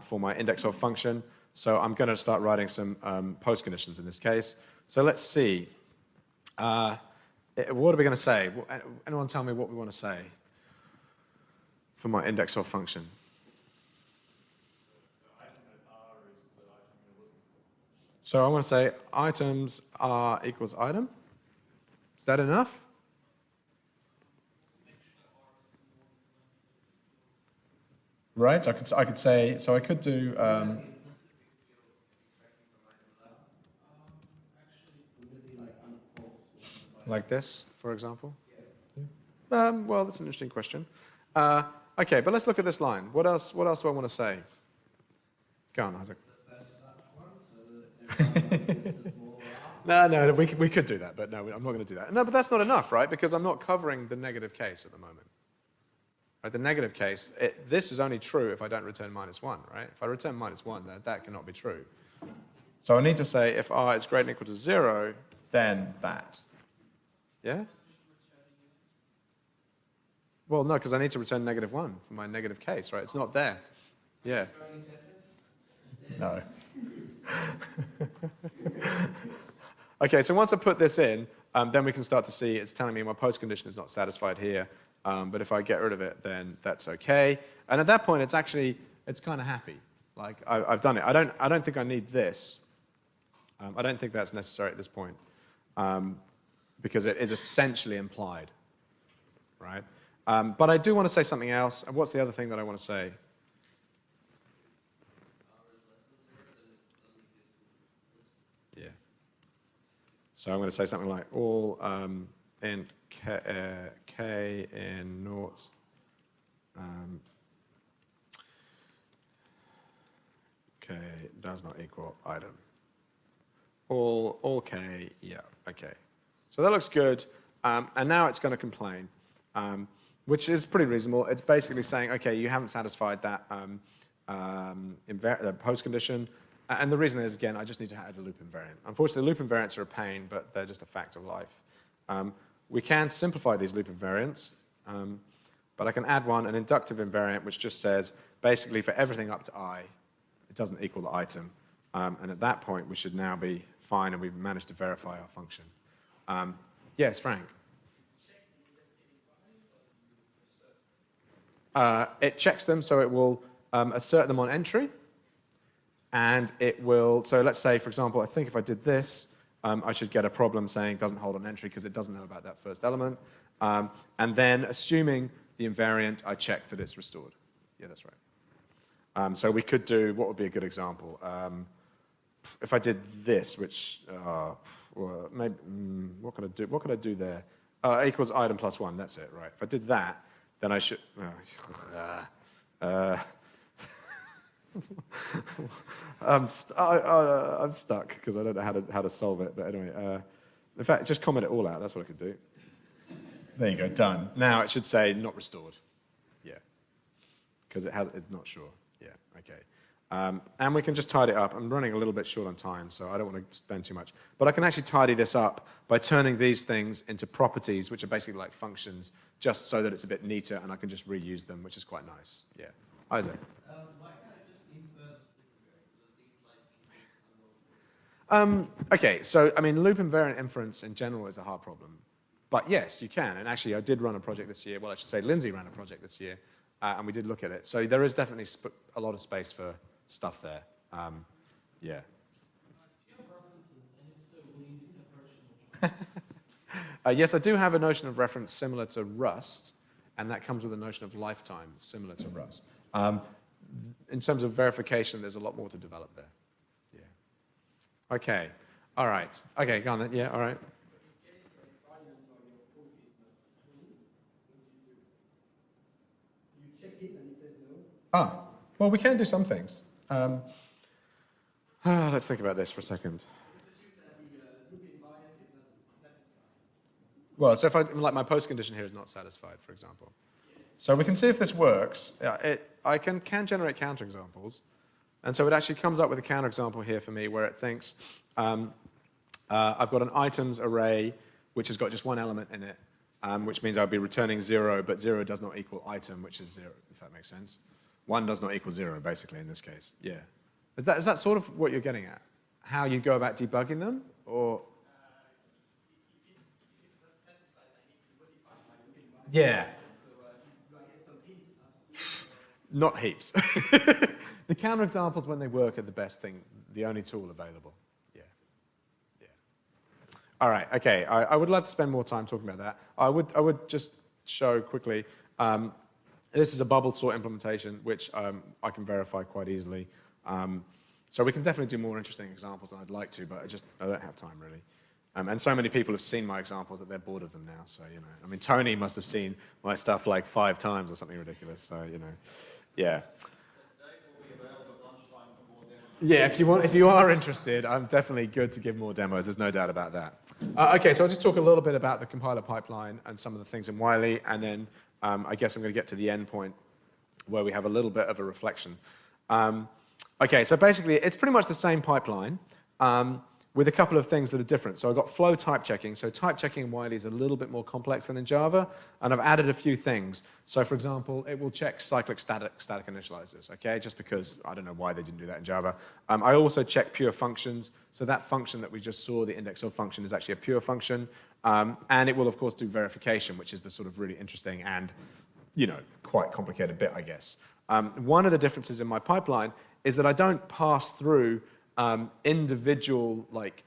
for my index of function. So I'm going to start writing some post conditions in this case. So let's see. What are we going to say? Anyone tell me what we want to say for my index of function? So I want to say items are equals item. Is that enough? Right. So I could say. So I could do. Like this, for example. Yeah. Well, that's an interesting question. Okay, but let's look at this line. What else do I want to say? Go on, Isaac. No, we could do that, but no, I'm not going to do that. No, but that's not enough, right? Because I'm not covering the negative case at the moment. Right, the negative case, this is only true if I don't return -1, right? If I return -1, that cannot be true. So I need to say if r is greater than or equal to 0, then that. Yeah? Well, no, because I need to return -1 for my negative case, right? It's not there. Yeah. No. Okay, so once I put this in, then we can start to see it's telling me my post condition is not satisfied here. But if I get rid of it, then that's okay. And at that point, it's kind of happy. Like I've done it. I don't think I need this. I don't think that's necessary at this point, because it is essentially implied, right? But I do want to say something else. And what's the other thing that I want to say? Yeah. So I'm going to say something like all in k in naught k does not equal item. All k, yeah, okay. So that looks good. And now it's going to complain, which is pretty reasonable. It's basically saying, okay, you haven't satisfied that post condition. And the reason is, again, I just need to add a loop invariant. Unfortunately, loop invariants are a pain, but they're just a fact of life. We can simplify these loop invariants, but I can add one, an inductive invariant, which just says, basically, for everything up to I, it doesn't equal the item. And at that point, we should now be fine, and we've managed to verify our function. Yes, Frank? It checks them, so it will assert them on entry. And it will, so let's say, for example, I think if I did this, I should get a problem saying doesn't hold on entry because it doesn't know about that first element. And then, assuming the invariant, I check that it's restored. Yeah, that's right. So we could do, what would be a good example? If I did this, which, well, maybe, what could I do there? Equals item plus 1, that's it, right? If I did that, then I should, I'm stuck because I don't know how to solve it. But anyway, in fact, just comment it all out. That's what I could do. There you go, done. Now it should say not restored. Yeah, because it's not sure. Yeah, okay. And we can just tidy it up. I'm running a little bit short on time, so I don't want to spend too much. But I can actually tidy this up by turning these things into properties, which are basically like functions, just so that it's a bit neater, and I can just reuse them, which is quite nice. Yeah, Isaac. Okay, so I mean, loop invariant inference in general is a hard problem. But yes, you can. And actually, I did run a project this year. Well, I should say Lindsay ran a project this year, and we did look at it. So there is definitely a lot of space for stuff there. Yeah. Yes, I do have a notion of reference similar to Rust, and that comes with a notion of lifetime similar to Rust. In terms of verification, there's a lot more to develop there. Okay, all right. Okay, go on then. Yeah, all right. Well, we can do some things. Let's think about this for a second. Well, so if like my post condition here is not satisfied, for example. So we can see if this works. I can generate counterexamples. And so it actually comes up with a counterexample here for me where it thinks I've got an items array which has got just one element in it, which means I'll be returning 0, but 0 does not equal item, which is 0, if that makes sense. 1 does not equal 0, basically, in this case. Yeah. Is that sort of what you're getting at? How you go about debugging them? Or? Yeah. Not heaps. The counterexamples, when they work, are the best thing, the only tool available. Yeah. Yeah. All right. Okay. I would love to spend more time talking about that. I would just show quickly. This is a bubble sort implementation, which I can verify quite easily. So we can definitely do more interesting examples than I'd like to, but I don't have time really. And so many people have seen my examples that they're bored of them now. So, you know, I mean, Tony must have seen my stuff like 5 times or something ridiculous. So, you know, yeah. Yeah, if you are interested, I'm definitely good to give more demos. There's no doubt about that. Okay, so I'll just talk a little bit about the compiler pipeline and some of the things in Whiley, and then I guess I'm going to get to the end point where we have a little bit of a reflection. Okay, so basically, it's pretty much the same pipeline. With a couple of things that are different. So I've got flow type checking. So type checking in Whiley is a little bit more complex than in Java, and I've added a few things. So for example, it will check cyclic static initializers, okay? Just because I don't know why they didn't do that in Java. I also check pure functions. So that function that we just saw, the index of function, is actually a pure function. And it will, of course, do verification, which is the sort of really interesting and, you know, quite complicated bit, I guess. One of the differences in my pipeline is that I don't pass through individual, like,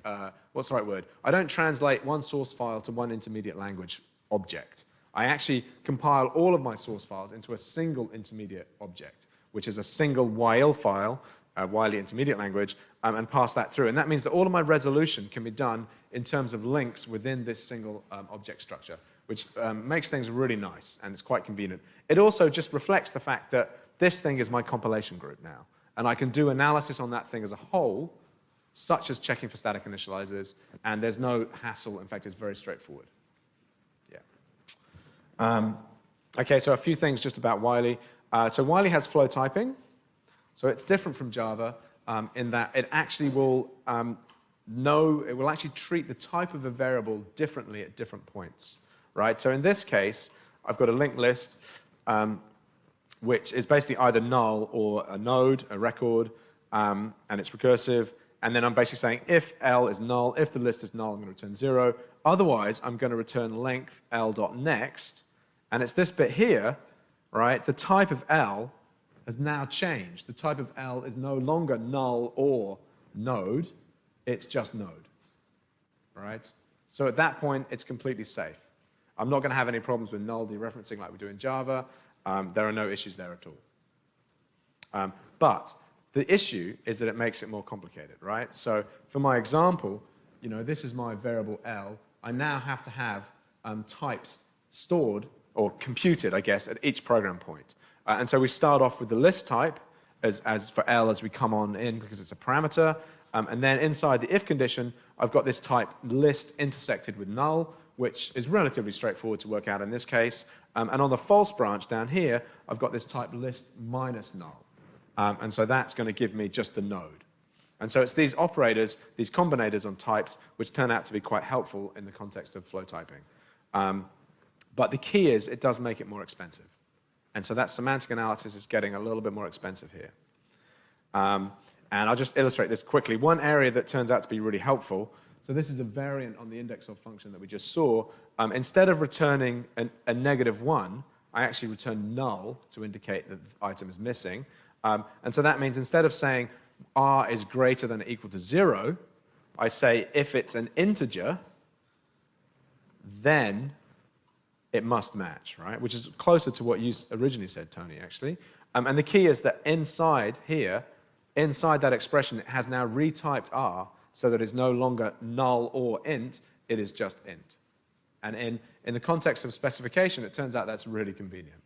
what's the right word? I don't translate one source file to one intermediate language object. I actually compile all of my source files into a single intermediate object, which is a single YL file, Whiley intermediate language, and pass that through. And that means that all of my resolution can be done in terms of links within this single object structure, which makes things really nice, and it's quite convenient. It also just reflects the fact that this thing is my compilation group now. And I can do analysis on that thing as a whole, such as checking for static initializers, and there's no hassle. In fact, it's very straightforward. Yeah. Okay, so a few things just about Whiley. So Whiley has flow typing. So it's different from Java in that it actually will it will actually treat the type of a variable differently at different points, right? So in this case, I've got a linked list, which is basically either null or a node, a record, and it's recursive. And then I'm basically saying if L is null, if the list is null, I'm going to return 0. Otherwise, I'm going to return length L.next. And it's this bit here, right? The type of L has now changed. The type of L is no longer null or node. It's just node, right? So at that point, it's completely safe. I'm not going to have any problems with null dereferencing like we do in Java. There are no issues there at all. But the issue is that it makes it more complicated, right? So for my example, you know, this is my variable L. I now have to have types stored or computed, I guess, at each program point. And so we start off with the list type as for L as we come on in because it's a parameter. And then inside the if condition, I've got this type list intersected with null, which is relatively straightforward to work out in this case. And on the false branch down here, I've got this type list minus null. And so that's going to give me just the node. And so it's these operators, these combinators on types, which turn out to be quite helpful in the context of flow typing. But the key is it does make it more expensive. And so that semantic analysis is getting a little bit more expensive here. And I'll just illustrate this quickly. One area that turns out to be really helpful, so this is a variant on the index of function that we just saw. Instead of returning a -1, I actually return null to indicate that the item is missing. And so that means instead of saying r is greater than or equal to 0, I say if it's an integer, then it must match, right? Which is closer to what you originally said, Tony, actually. And the key is that inside here, inside that expression, it has now retyped r so that it's no longer null or int, it is just int. And in the context of specification, it turns out that's really convenient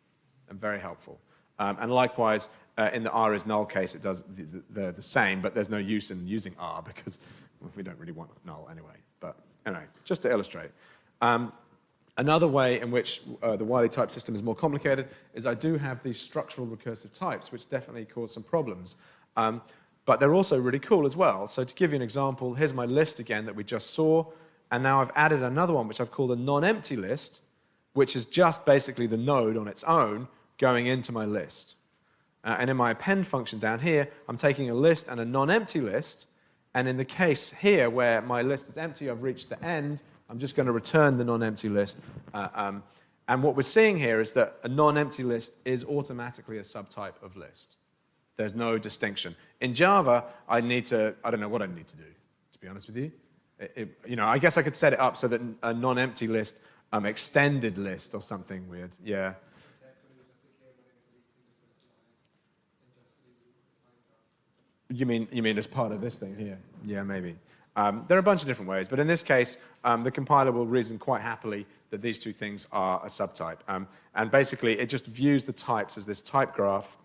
and very helpful. And likewise, in the r is null case, it does the same, but there's no use in using r because we don't really want null anyway. But anyway, just to illustrate. Another way in which the Whiley type system is more complicated is I do have these structural recursive types, which definitely cause some problems. But they're also really cool as well. So to give you an example, here's my list again that we just saw. And now I've added another one, which I've called a non-empty list, which is just basically the node on its own going into my list. And in my append function down here, I'm taking a list and a non-empty list. And in the case here where my list is empty, I've reached the end, I'm just going to return the non-empty list. And what we're seeing here is that a non-empty list is automatically a subtype of list. There's no distinction. In Java, I don't know what I need to do, to be honest with you. You know, I guess I could set it up so that a non-empty list, extended list or something weird. Yeah. You mean as part of this thing here? Yeah, maybe. There are a bunch of different ways, but in this case, the compiler will reason quite happily that these two things are a subtype. And basically, it just views the types as this type graph,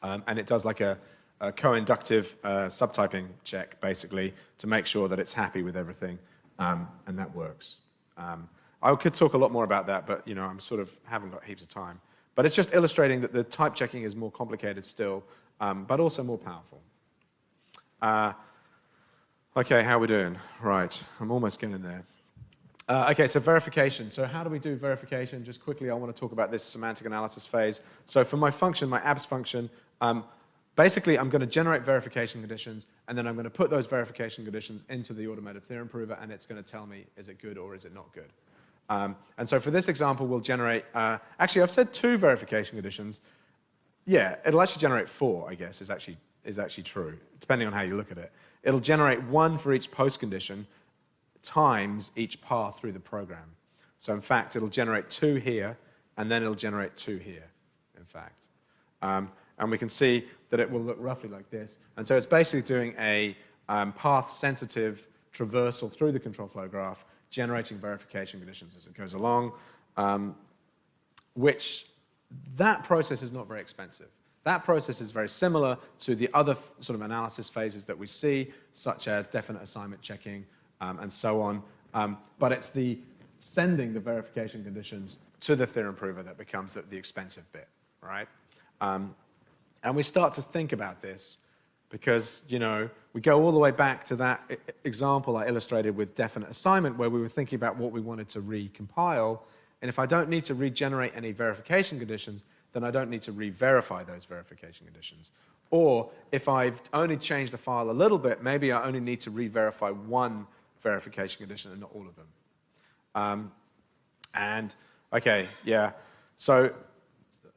and it does like a co-inductive subtyping check, basically, to make sure that it's happy with everything, and that works. I could talk a lot more about that, but I'm sort of haven't got heaps of time. But it's just illustrating that the type checking is more complicated still, but also more powerful. Okay, how are we doing? Right, I'm almost getting there. Okay, so verification. So how do we do verification? Just quickly, I want to talk about this semantic analysis phase. So for my function, my abs function, basically I'm going to generate verification conditions, and then I'm going to put those verification conditions into the automated theorem prover, and it's going to tell me, is it good or is it not good? And so for this example, we'll generate, actually I've said 2 verification conditions. Yeah, it'll actually generate 4, I guess, is actually true, depending on how you look at it. It'll generate 1 for each post condition times each path through the program. So in fact, it'll generate 2 here, and then it'll generate 2 here, in fact. And we can see that it will look roughly like this. And so it's basically doing a path-sensitive traversal through the control flow graph, generating verification conditions as it goes along, which that process is not very expensive. That process is very similar to the other sort of analysis phases that we see, such as definite assignment checking and so on. But it's the sending the verification conditions to the theorem prover that becomes the expensive bit, right? And we start to think about this because, we go all the way back to that example I illustrated with definite assignment where we were thinking about what we wanted to recompile. And if I don't need to regenerate any verification conditions, then I don't need to re-verify those verification conditions. Or if I've only changed the file a little bit, maybe I only need to re-verify 1 verification condition and not all of them. Okay, yeah. So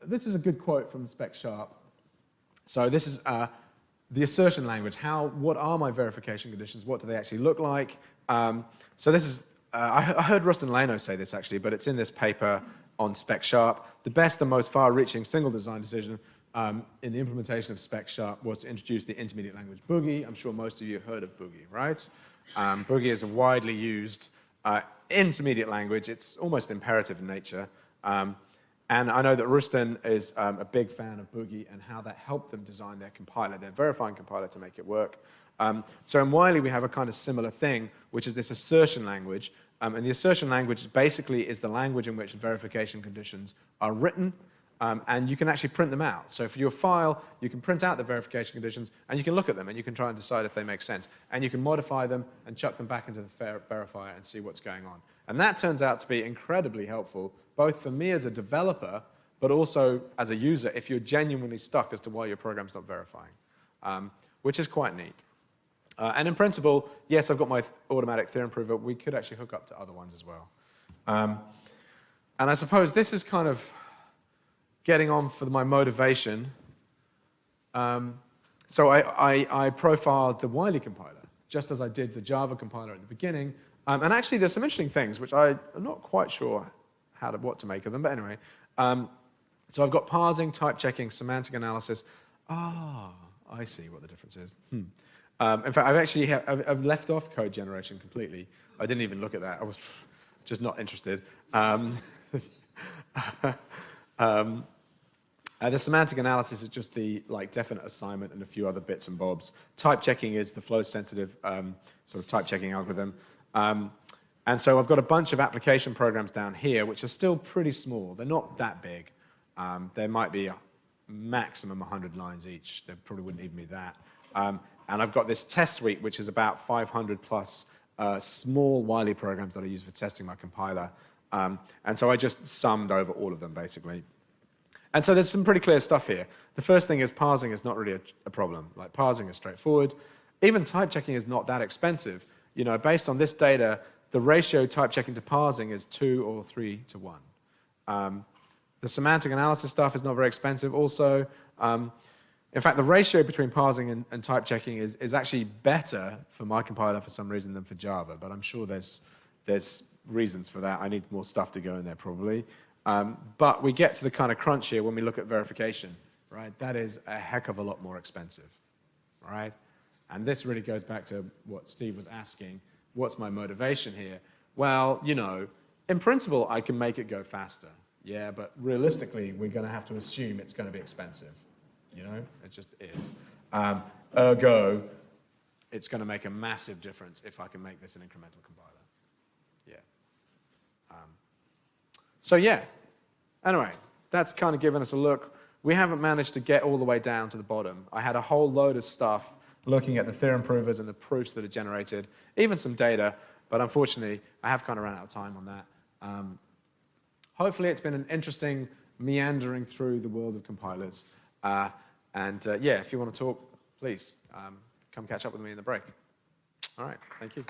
this is a good quote from Spec Sharp. So this is the assertion language. What are my verification conditions? What do they actually look like? So this is, I heard Rustin Lano say this actually, but it's in this paper on Spec Sharp. The best and most far-reaching single design decision in the implementation of Spec Sharp was to introduce the intermediate language Boogie. I'm sure most of you have heard of Boogie, right? Boogie is a widely used intermediate language. It's almost imperative in nature. And I know that Rustin is a big fan of Boogie and how that helped them design their compiler, their verifying compiler, to make it work. So in Whiley, we have a kind of similar thing, which is this assertion language. And the assertion language basically is the language in which verification conditions are written, and you can actually print them out. So for your file, you can print out the verification conditions, and you can look at them, and you can try and decide if they make sense. And you can modify them and chuck them back into the verifier and see what's going on. And that turns out to be incredibly helpful, both for me as a developer, but also as a user, if you're genuinely stuck as to why your program's not verifying, which is quite neat. And in principle, yes, I've got my automatic theorem prover. We could actually hook up to other ones as well. And I suppose this is kind of getting on for my motivation. So I profiled the Whiley compiler, just as I did the Java compiler at the beginning. And actually, there's some interesting things, which I'm not quite sure what to make of them. But anyway, so I've got parsing, type checking, semantic analysis. I see what the difference is. In fact, I've left off code generation completely. I didn't even look at that. I was just not interested. The semantic analysis is just the definite assignment and a few other bits and bobs. Type checking is the flow-sensitive sort of type checking algorithm. And so I've got a bunch of application programs down here, which are still pretty small. They're not that big. There might be a maximum 100 lines each. There probably wouldn't even be that. And I've got this test suite, which is about 500 plus small Whiley programs that I use for testing my compiler. And so I just summed over all of them, basically. And so there's some pretty clear stuff here. The first thing is parsing is not really a problem. Parsing is straightforward. Even type checking is not that expensive. Based on this data, the ratio type checking to parsing is 2 or 3 to 1. The semantic analysis stuff is not very expensive also. In fact, the ratio between parsing and type checking is actually better for my compiler for some reason than for Java, but I'm sure there's reasons for that. I need more stuff to go in there probably. But we get to the kind of crunch here when we look at verification, right? That is a heck of a lot more expensive, right? And this really goes back to what Steve was asking, what's my motivation here? Well, you know, in principle, I can make it go faster. Yeah, but realistically, we're going to have to assume it's going to be expensive. You know, it just is. Ergo, it's going to make a massive difference if I can make this an incremental compiler. Yeah. So yeah, anyway, that's kind of given us a look. We haven't managed to get all the way down to the bottom. I had a whole load of stuff looking at the theorem provers and the proofs that are generated, even some data, but unfortunately, I have kind of run out of time on that. Hopefully, it's been an interesting meandering through the world of compilers. Yeah, if you want to talk, please come catch up with me in the break. All right, thank you.